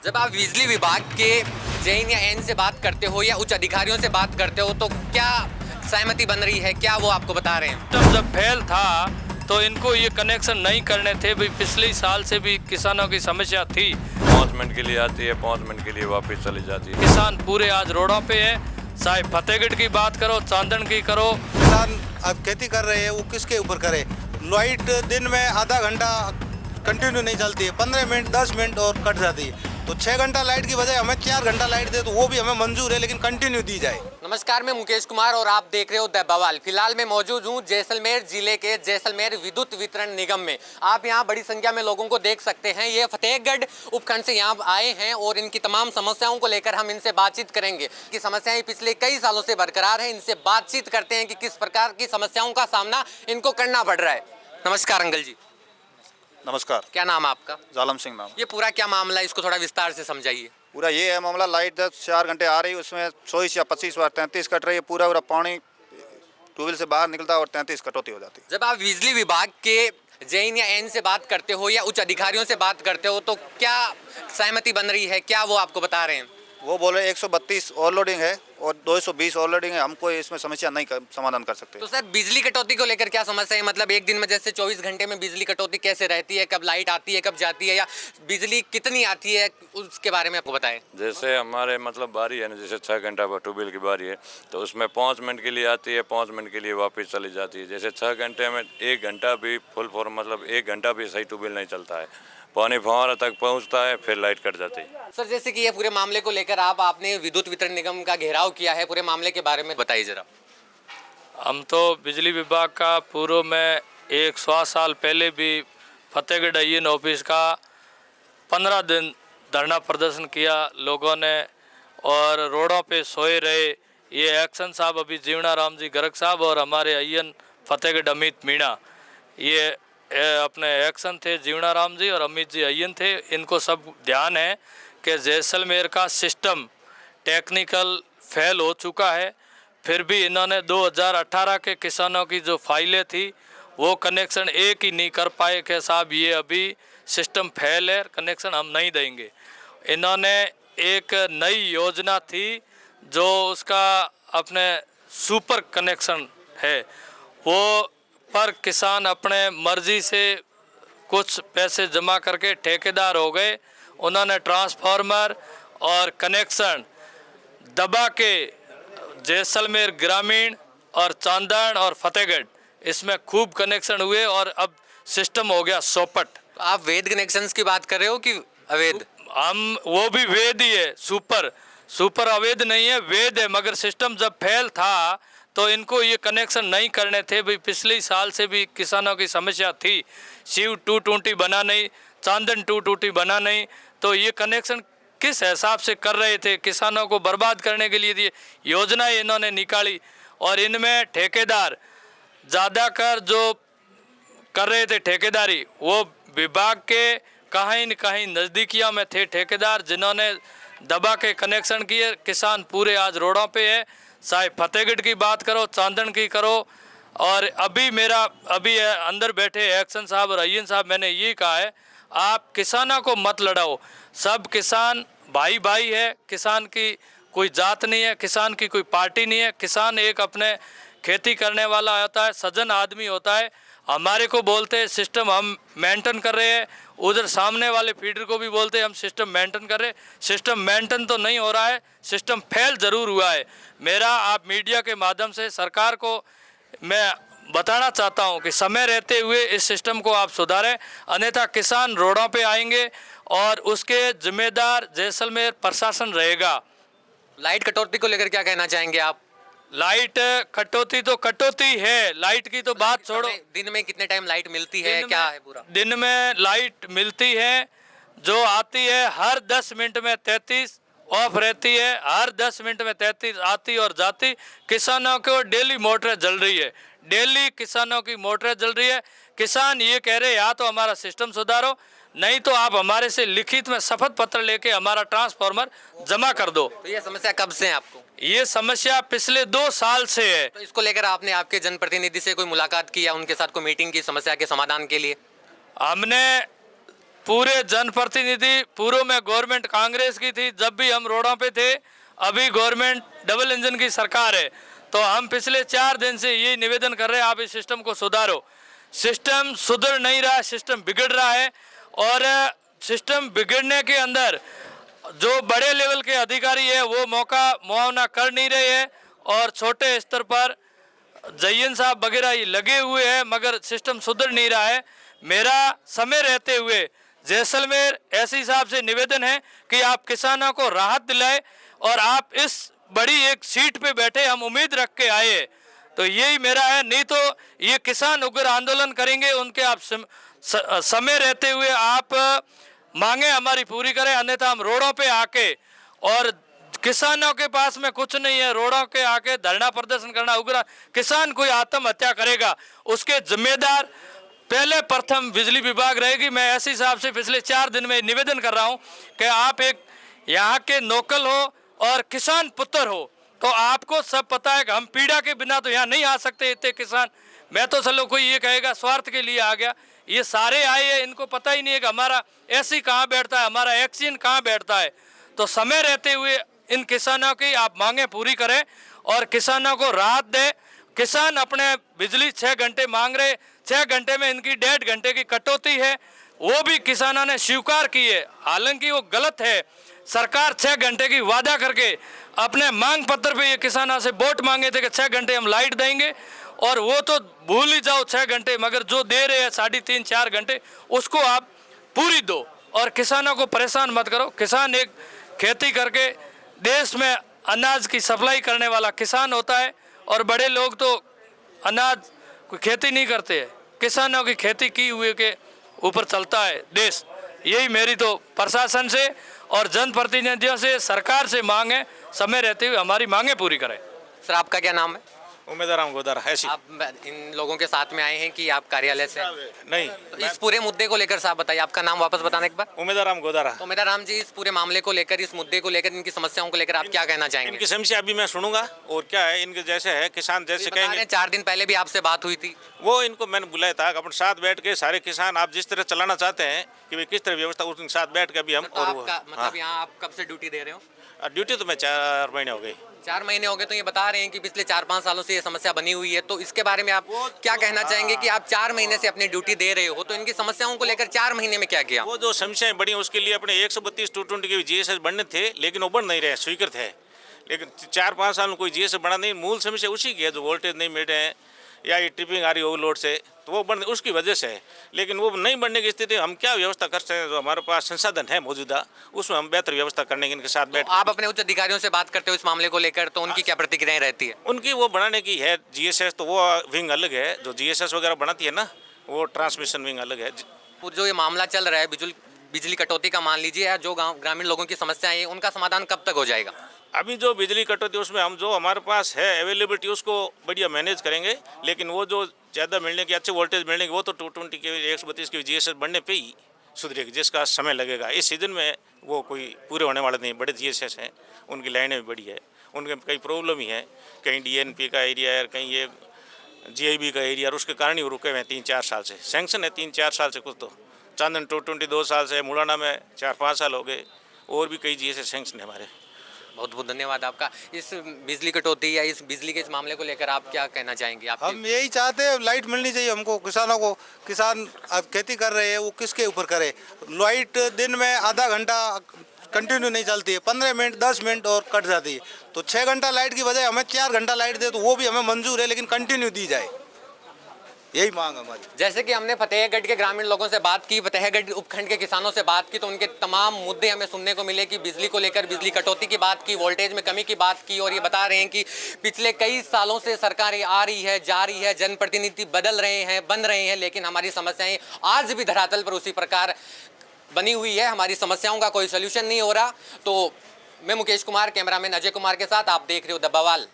जब आप बिजली विभाग के जेईन या एन से बात करते हो या उच्च अधिकारियों से बात करते हो तो क्या सहमति बन रही है, क्या वो आपको बता रहे हैं? जब फेल था तो इनको ये कनेक्शन नहीं करने थे भाई। पिछले साल से भी किसानों की समस्या थी। 5 मिनट के लिए आती है, 5 मिनट के लिए वापस चली जाती है। किसान पूरे आज रोडों पे है, चाहे फतेहगढ़ की बात करो, चांदन की करो। किसान अब खेती कर रहे हैं, वो किसके ऊपर करे? लाइट दिन में आधा घंटा कंटिन्यू नहीं चलती है, 15 मिनट 10 मिनट और कट जाती है। तो 6 घंटा लाइट की बजाय हमें 4 घंटा लाइट दे तो वो भी हमें मंजूर है, लेकिन कंटिन्यू दी जाए। नमस्कार, मैं मुकेश कुमार और आप देख रहे हो द बवाल। फिलहाल मैं मौजूद हूँ जैसलमेर जिले के जैसलमेर विद्युत वितरण निगम में। आप यहाँ बड़ी संख्या में लोगों को देख सकते हैं। ये फतेहगढ़ उपखंड से यहाँ आए हैं और इनकी तमाम समस्याओं को लेकर हम इनसे बातचीत करेंगे कि समस्याएं पिछले कई सालों से बरकरार है। इनसे बातचीत करते हैं कि किस प्रकार की समस्याओं का सामना इनको करना पड़ रहा है। नमस्कार अंकल जी। नमस्कार। क्या नाम है आपका? जालम सिंह नाम। ये पूरा क्या मामला है, इसको थोड़ा विस्तार से समझाइए। पूरा ये है मामला, लाइट 4 घंटे आ रही है, उसमें 24 या 25 बार 33 कट रही है। पूरा पानी ट्यूबवेल से बाहर निकलता है और 33 कटौती हो जाती है। जब आप बिजली विभाग के जेईन या एन से बात करते हो या उच्च अधिकारियों से बात करते हो तो क्या सहमति बन रही है, क्या वो आपको बता रहे हैं? वो बोल रहे 132 ओवरलोडिंग है और 220 ओवरलोडिंग है। हमको इसमें समस्या नहीं समाधान कर सकते। तो सर बिजली कटौती को लेकर क्या समस्या है? मतलब एक दिन में जैसे 24 घंटे में बिजली कटौती कैसे रहती है, कब लाइट आती है, कब जाती है, या बिजली कितनी आती है, उसके बारे में आपको बताएं। जैसे हमारे मतलब बारी है ना, जैसे 6 घंटा ट्यूबवेल की बारी है तो उसमें 5 मिनट के लिए आती है, 5 मिनट के लिए वापस चली जाती है। जैसे 6 घंटे में 1 घंटा भी फुल फॉर्म मतलब 1 घंटा भी सही ट्यूबवेल नहीं चलता है, पानी फव्वारा तक पहुंचता है, फिर लाइट कट जाती है। सर जैसे कि ये पूरे मामले को लेकर आपने विद्युत वितरण निगम का घेराव किया है, पूरे मामले के बारे में बताइए जरा। हम तो बिजली विभाग का पूर्व में 100 साल पहले भी फतेहगढ़ IN ऑफिस का 15 दिन धरना प्रदर्शन किया लोगों ने और रोडों पे सोए रहे। ये एक्शन साहब अभी जीवना राम जी गर्ग साहब और हमारे IN फतेहगढ़ अमित मीणा, ये अपने एक्शन थे। जीवना राम जी और अमित जी IN थे। इनको सब ध्यान है कि जैसलमेर का सिस्टम टेक्निकल फेल हो चुका है। फिर भी इन्होंने 2018 के किसानों की जो फाइलें थी वो कनेक्शन एक ही नहीं कर पाए कि साहब ये अभी सिस्टम फेल है, कनेक्शन हम नहीं देंगे। इन्होंने एक नई योजना थी जो उसका अपने सुपर कनेक्शन है, वो पर किसान अपने मर्जी से कुछ पैसे जमा करके ठेकेदार हो गए। उन्होंने ट्रांसफार्मर और कनेक्शन दबा के जैसलमेर ग्रामीण और चांदन और फतेहगढ़ इसमें खूब कनेक्शन हुए और अब सिस्टम हो गया सोपट। तो आप वैध कनेक्शंस की बात कर रहे हो कि अवैध? हम वो भी वैध ही है, सुपर अवैध नहीं है, वैध है। मगर सिस्टम जब फेल था तो इनको ये कनेक्शन नहीं करने थे भाई। पिछले साल से भी किसानों की समस्या थी, शिव 220 बना नहीं, चांदन 220 बना नहीं, तो ये कनेक्शन किस हिसाब से कर रहे थे? किसानों को बर्बाद करने के लिए ये योजनाएं इन्होंने निकाली और इनमें ठेकेदार ज़्यादातर जो कर रहे थे ठेकेदारी, वो विभाग के कहीं न कहीं नज़दीकिया में थे ठेकेदार जिन्होंने दबा के कनेक्शन किए। किसान पूरे आज रोडों पे है, चाहे फतेहगढ़ की बात करो, चांदन की करो। और अभी अंदर बैठे एक्शन साहब और IN साहब, मैंने ये कहा है आप किसानों को मत लड़ाओ। सब किसान भाई भाई है, किसान की कोई जात नहीं है, किसान की कोई पार्टी नहीं है। किसान एक अपने खेती करने वाला होता है, सज्जन आदमी होता है। हमारे को बोलते हैं सिस्टम हम मेंटेन कर रहे हैं, उधर सामने वाले फीडर को भी बोलते हैं हम सिस्टम मेंटेन कर रहे हैं। सिस्टम मेंटेन तो नहीं हो रहा है, सिस्टम फेल ज़रूर हुआ है। मेरा आप मीडिया के माध्यम से सरकार को मैं बताना चाहता हूं कि समय रहते हुए इस सिस्टम को आप सुधारें, अन्यथा किसान रोडों पे आएंगे और उसके जिम्मेदार जैसलमेर प्रशासन रहेगा। लाइट कटौती को लेकर क्या कहना चाहेंगे आप? लाइट कटौती तो कटौती है, लाइट की तो बात छोड़ो। दिन में कितने टाइम लाइट मिलती है, क्या है पूरा? दिन में लाइट मिलती है, जो आती है हर 10 मिनट में 33 ऑफ रहती है, हर 10 मिनट में 33 आती और जाती। किसानों को डेली मोटरें जल रही है, डेली किसानों की मोटरें जल रही है। किसान ये कह रहे या तो हमारा सिस्टम सुधारो, नहीं तो आप हमारे से लिखित में शपथ पत्र लेके हमारा ट्रांसफार्मर जमा कर दो। तो ये समस्या कब से है आपको? ये समस्या पिछले 2 साल से है। तो इसको लेकर आपने आपके जनप्रतिनिधि से कोई मुलाकात की या उनके साथ कोई मीटिंग की समस्या के समाधान के लिए? हमने पूरे जनप्रतिनिधि पूर्व में गवर्नमेंट कांग्रेस की थी, जब भी हम रोडों पे थे। अभी गवर्नमेंट डबल इंजन की सरकार है, तो हम पिछले 4 दिन से यही निवेदन कर रहे हैं, आप इस सिस्टम को सुधारो। सिस्टम सुधर नहीं रहा, सिस्टम बिगड़ रहा है, और सिस्टम बिगड़ने के अंदर जो बड़े लेवल के अधिकारी है वो मुआवना कर नहीं रहे हैं, और छोटे स्तर पर जयन साहब वगैरह ये लगे हुए हैं, मगर सिस्टम सुधर नहीं रहा है। मेरा समय रहते हुए जैसलमेर एसई साहब से निवेदन है कि आप किसानों को राहत दिलाए, और आप इस बड़ी एक सीट पे बैठे, हम उम्मीद रख के आए, तो यही मेरा है। नहीं तो ये किसान उग्र आंदोलन करेंगे, उनके आप समय रहते हुए आप मांगे हमारी पूरी करें, अन्यथा हम रोडों पे आके, और किसानों के पास में कुछ नहीं है, रोडों के आके धरना प्रदर्शन करना उग्र। किसान कोई आत्महत्या करेगा, उसके जिम्मेदार पहले प्रथम बिजली विभाग रहेगी। मैं एसई साहब से पिछले 4 दिन में निवेदन कर रहा हूं कि आप एक यहाँ के नोकल हो और किसान पुत्र हो, तो आपको सब पता है कि हम पीड़ा के बिना तो यहाँ नहीं आ सकते इतने किसान। मैं तो चलो कोई ये कहेगा स्वार्थ के लिए आ गया, ये सारे आए हैं, इनको पता ही नहीं है कि हमारा एसई कहाँ बैठता है, हमारा एक्सीन कहाँ बैठता है। तो समय रहते हुए इन किसानों की आप मांगे पूरी करें और किसानों को राहत दें। किसान अपने बिजली 6 घंटे मांग रहे, 6 घंटे में इनकी 1.5 घंटे की कटौती है, वो भी किसानों ने स्वीकार की है, हालांकि वो गलत है। सरकार 6 घंटे की वादा करके अपने मांग पत्र पे ये किसानों से वोट मांगे थे कि 6 घंटे हम लाइट देंगे, और वो तो भूल ही जाओ 6 घंटे, मगर जो दे रहे हैं 3.5-4 घंटे उसको आप पूरी दो, और किसानों को परेशान मत करो। किसान एक खेती करके देश में अनाज की सप्लाई करने वाला किसान होता है, और बड़े लोग तो अनाज कोई खेती नहीं करते हैं, किसानों की खेती की हुए के ऊपर चलता है देश। यही मेरी तो प्रशासन से और जनप्रतिनिधियों से, सरकार से मांग है, समय रहते हुए हमारी मांगे पूरी करें। सर आपका क्या नाम है? उम्मीदवार गोदारा है। आप इन लोगों के साथ में आए हैं कि आप कार्यालय से? नहीं, तो इस पूरे मुद्दे को लेकर साहब बताइए, आपका नाम वापस बताना एक बार। उम्मीदवार गोदारा। तो मेरा राम जी, इस पूरे मामले को लेकर, इस मुद्दे को लेकर, इनकी समस्याओं को लेकर आप क्या कहना चाहेंगे? इनकी समस्या अभी मैं सुनूंगा, और क्या है इनके जैसे है किसान जैसे कहेंगे। 4 दिन पहले भी आपसे बात हुई थी, वो इनको मैंने बुलाया था कि अपन साथ बैठ के सारे किसान आप जिस तरह चलाना चाहते हैं कि भाई किस तरह व्यवस्था, उनके साथ बैठ के अभी हम। तो और आपका मतलब यहाँ आप कब से ड्यूटी दे रहे हो? ड्यूटी तो मैं 4 महीने हो गए। 4 महीने हो गए, तो ये बता रहे हैं कि पिछले 4-5 सालों से ये समस्या बनी हुई है, तो इसके बारे में आप क्या कहना चाहेंगे कि आप 4 महीने से अपनी ड्यूटी दे रहे हो, तो इनकी समस्याओं को लेकर 4 महीने में क्या किया? वो जो समस्याएं बढ़ी उसके लिए अपने 132 220 के GSS बनने थे, लेकिन वो बन नहीं रहे, स्वीकृत है, लेकिन 4-5 साल में कोई GSS बना नहीं। मूल समस्या उसी की है, जो वोल्टेज नहीं मिल रहे हैं या ये ट्रिपिंग आ रही ओवरलोड से, तो वो बन उसकी वजह से है। लेकिन वो नहीं बनने की स्थिति, हम क्या व्यवस्था कर सकते हैं, जो हमारे पास संसाधन है मौजूदा, उसमें हम बेहतर व्यवस्था करने के इनके साथ बैठ। तो आप अपने उच्च अधिकारियों से बात करते हो इस मामले को लेकर, तो उनकी क्या प्रतिक्रियाएं रहती है? उनकी वो बनाने की है GSS, तो वो विंग अलग है, जो GSS वगैरह बनाती है ना, वो ट्रांसमिशन विंग अलग है। जो ये मामला चल रहा है बिजली कटौती का, मान लीजिए, या जो ग्रामीण लोगों की समस्याएं हैं, उनका समाधान कब तक हो जाएगा? अभी जो बिजली कटौती उसमें हम जो हमारे पास है अवेलेबिलिटी उसको बढ़िया मैनेज करेंगे, लेकिन वो जो ज़्यादा मिलने की, अच्छे वोल्टेज मिलने की, वो तो 220 के 132 के GSS बनने पे ही सुधरेगी, जिसका समय लगेगा। इस सीजन में वो कोई पूरे होने वाले नहीं। बड़े GSS हैं, उनकी लाइनें भी बड़ी है, उनके कई प्रॉब्लम ही है, कहीं DNP का एरिया है, कहीं ये GIB का एरिया, और उसके कारण ही रुके हुए हैं 3-4 साल से। सैंक्शन है 3-4 साल से, कुछ तो चांदन 220 2 साल से, मुलाना में 4-5 साल हो गए, और भी कई GSS सैंक्शन है हमारे। बहुत बहुत धन्यवाद आपका। इस बिजली कटौती या इस बिजली के इस मामले को लेकर आप क्या कहना चाहेंगे? आप हम यही चाहते हैं, लाइट मिलनी चाहिए हमको, किसानों को। किसान अब खेती कर रहे हैं, वो किसके ऊपर करे? लाइट दिन में आधा घंटा कंटिन्यू नहीं चलती है, 15 मिनट 10 मिनट और कट जाती है। तो 6 घंटा लाइट की बजाय हमें 4 घंटा लाइट दे, तो वो भी हमें मंजूर है, लेकिन कंटिन्यू दी जाए, यही मांग हमारी। जैसे कि हमने फतेहगढ़ के ग्रामीण लोगों से बात की, फतेहगढ़ उपखंड के किसानों से बात की, तो उनके तमाम मुद्दे हमें सुनने को मिले कि बिजली को लेकर, बिजली कटौती की बात की, वोल्टेज में कमी की बात की, और ये बता रहे हैं कि पिछले कई सालों से सरकारें आ रही है, जा रही है, जनप्रतिनिधि बदल रहे हैं, बन रहे हैं, लेकिन हमारी समस्याएं आज भी धरातल पर उसी प्रकार बनी हुई है, हमारी समस्याओं का कोई सोल्यूशन नहीं हो रहा। तो मैं मुकेश कुमार, कैमरामैन अजय कुमार के साथ, आप देख रहे हो द बवाल।